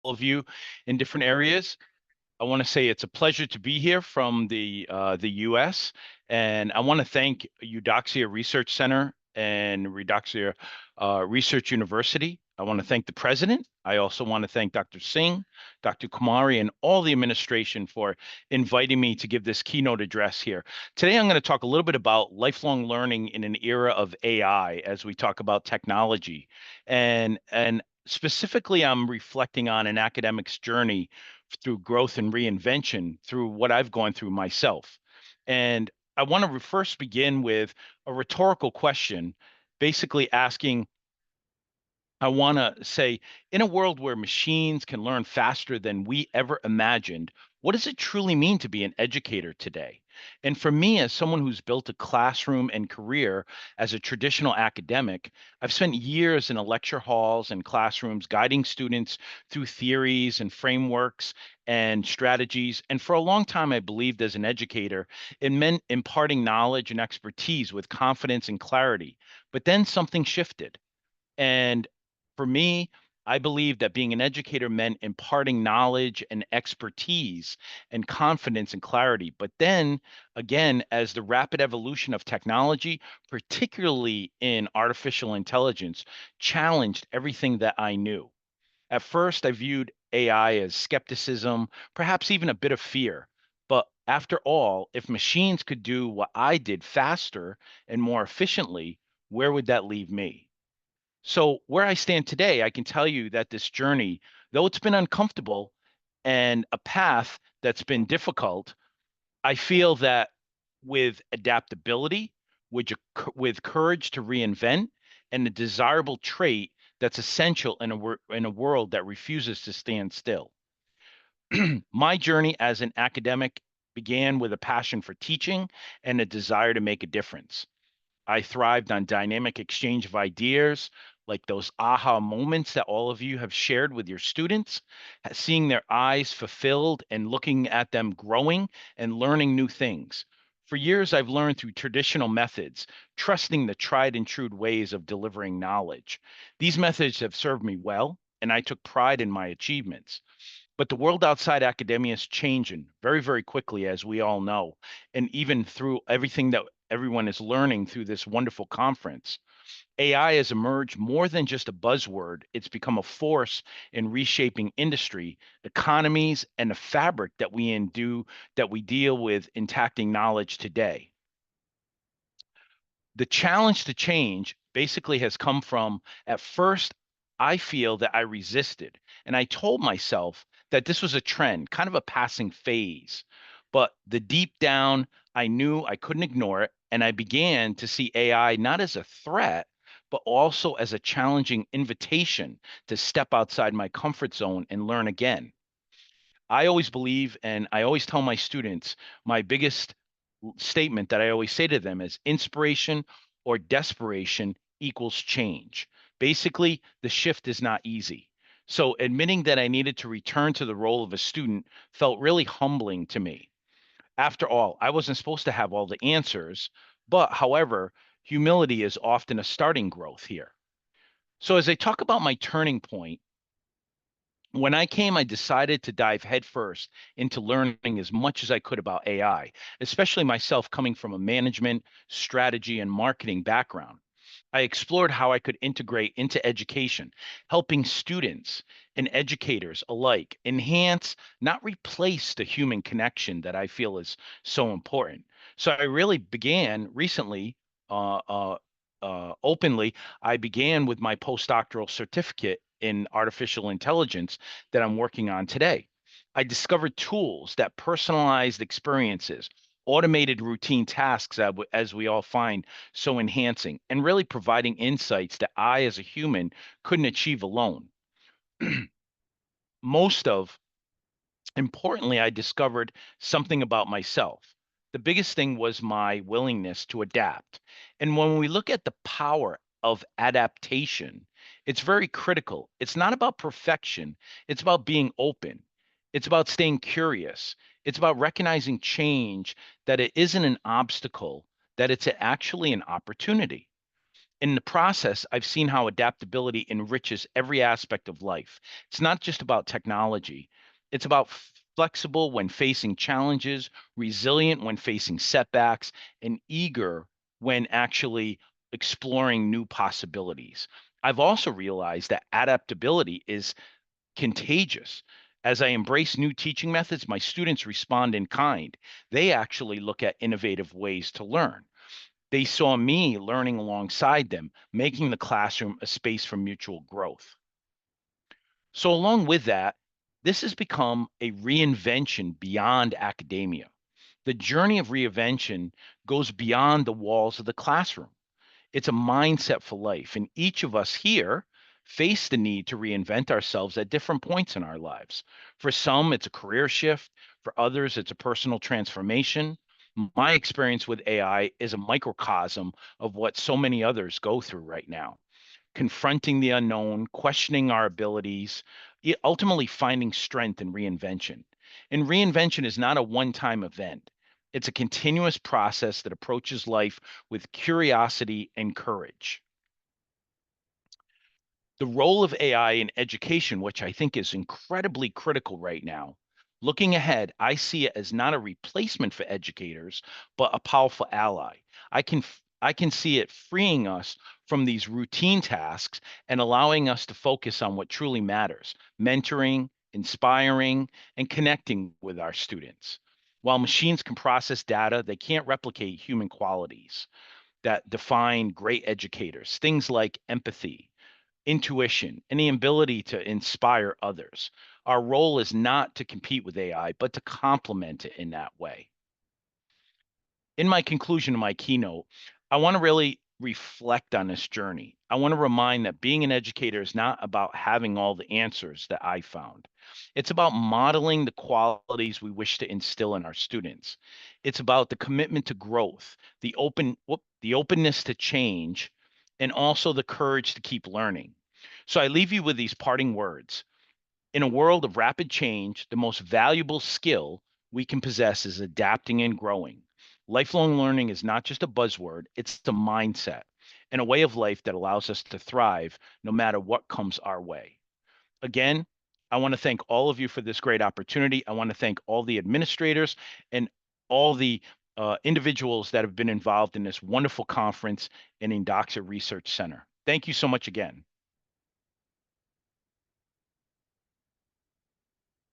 of you in different areas. I want to say it's a pleasure to be here from the U.S. And I want to thank Eudoxia Research Center and Eudoxia Research University. I want to thank the president. I also want to thank Dr. Singh, Dr. Kumari, and all the administration for inviting me to give this keynote address here. Today, I'm going to talk a little bit about lifelong learning in an era of AI as we talk about technology. And specifically, I'm reflecting on an academic's journey through growth and reinvention through what I've gone through myself. And I want to first begin with a rhetorical question, basically asking, I want to say, in a world where machines can learn faster than we ever imagined, what does it truly mean to be an educator today? And for me, as someone who's built a classroom and career as a traditional academic, I've spent years in lecture halls and classrooms guiding students through theories and frameworks and strategies. And for a long time, I believed as an educator, it meant imparting knowledge and expertise with confidence and clarity. But then something shifted. And for me, I believe that being an educator meant imparting knowledge and expertise and confidence and clarity. But then again, as the rapid evolution of technology, particularly in artificial intelligence, challenged everything that I knew. At first, I viewed AI as skepticism, perhaps even a bit of fear. But after all, if machines could do what I did faster and more efficiently, where would that leave me? So, where I stand today, I can tell you that this journey, though it's been uncomfortable and a path that's been difficult, I feel that with adaptability, with courage to reinvent, and the desirable trait that's essential in a world that refuses to stand still. My journey as an academic began with a passion for teaching and a desire to make a difference. I thrived on dynamic exchange of ideas, like those aha moments that all of you have shared with your students, seeing their eyes fulfilled and looking at them growing and learning new things. For years, I've learned through traditional methods, trusting the tried and true ways of delivering knowledge. These methods have served me well, and I took pride in my achievements. But the world outside academia is changing very, very quickly, as we all know. And even through everything that everyone is learning through this wonderful conference, AI has emerged more than just a buzzword. It's become a force in reshaping industry, economies, and the fabric that we deal with in tacting knowledge today. The challenge to change basically has come from, at first, I feel that I resisted. And I told myself that this was a trend, kind of a passing phase. But the deep down, I knew I couldn't ignore it. And I began to see AI not as a threat, but also as a challenging invitation to step outside my comfort zone and learn again. I always believe, and I always tell my students, my biggest statement that I always say to them is inspiration or desperation equals change. Basically, the shift is not easy. So admitting that I needed to return to the role of a student felt really humbling to me. After all, I wasn't supposed to have all the answers, but however, humility is often a starting growth here. So as I talk about my turning point, when I decided to dive headfirst into learning as much as I could about AI, especially myself coming from a management, strategy, and marketing background. I explored how I could integrate into education, helping students and educators alike enhance, not replace the human connection that I feel is so important. So I really began recently, openly, I began with my postdoctoral certificate in artificial intelligence that I'm working on today. I discovered tools that personalized experiences, automated routine tasks, as we all find so enhancing, and really providing insights that I, as a human, couldn't achieve alone. Most of Importantly, I discovered something about myself. The biggest thing was my willingness to adapt. And when we look at the power of adaptation, it's very critical. It's not about perfection, it's about being open, it's about staying curious, it's about recognizing change, that it isn't an obstacle, that it's actually an opportunity. In the process, I've seen how adaptability enriches every aspect of life. It's not just about technology, it's about flexible when facing challenges, resilient when facing setbacks, and eager when actually exploring new possibilities. I've also realized that adaptability is contagious. As I embrace new teaching methods, my students respond in kind. They actually look at innovative ways to learn. They saw me learning alongside them, making the classroom a space for mutual growth. So, along with that, this has become a reinvention beyond academia. The journey of reinvention goes beyond the walls of the classroom. It's a mindset for life. And each of us here face the need to reinvent ourselves at different points in our lives. For some, it's a career shift. For others, it's a personal transformation. My experience with AI is a microcosm of what so many others go through right now, confronting the unknown, questioning our abilities, ultimately finding strength in reinvention. And reinvention is not a one time event, it's a continuous process that approaches life with curiosity and courage. The role of AI in education, which I think is incredibly critical right now. Looking ahead, I see it as not a replacement for educators, but a powerful ally. I can see it freeing us from these routine tasks and allowing us to focus on what truly matters, mentoring, inspiring, and connecting with our students. While machines can process data, they can't replicate human qualities that define great educators, things like empathy, intuition, and the ability to inspire others. Our role is not to compete with AI, but to complement it in that way. In my conclusion of my keynote, I want to really reflect on this journey. I want to remind that being an educator is not about having all the answers that I found. It's about modeling the qualities we wish to instill in our students. It's about the commitment to growth, the openness to change, and also the courage to keep learning. So I leave you with these parting words. In a world of rapid change, the most valuable skill we can possess is adapting and growing. Lifelong learning is not just a buzzword, it's a mindset and a way of life that allows us to thrive no matter what comes our way. Again, I want to thank all of you for this great opportunity. I want to thank all the administrators and all the individuals that have been involved in this wonderful conference and in Doxa Research Center. Thank you so much again.